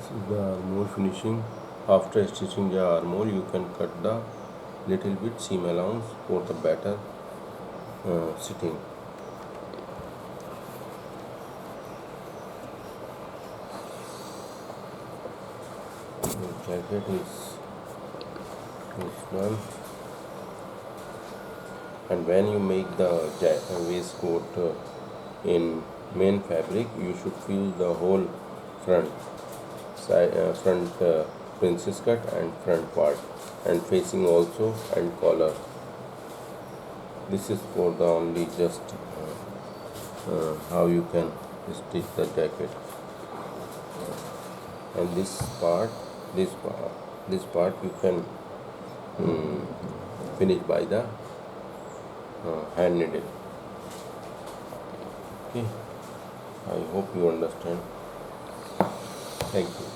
This is the armhole finishing. After stitching the armhole, you can cut the little bit seam allowance for the better sitting. The jacket is this one, and when you make the waistcoat in main fabric, you should fill the whole front front princess cut and front part, and facing also, and collar. This is for the only just how you can stitch the jacket. And this part you can finish by the hand needle. Okay, I hope you understand. Thank you.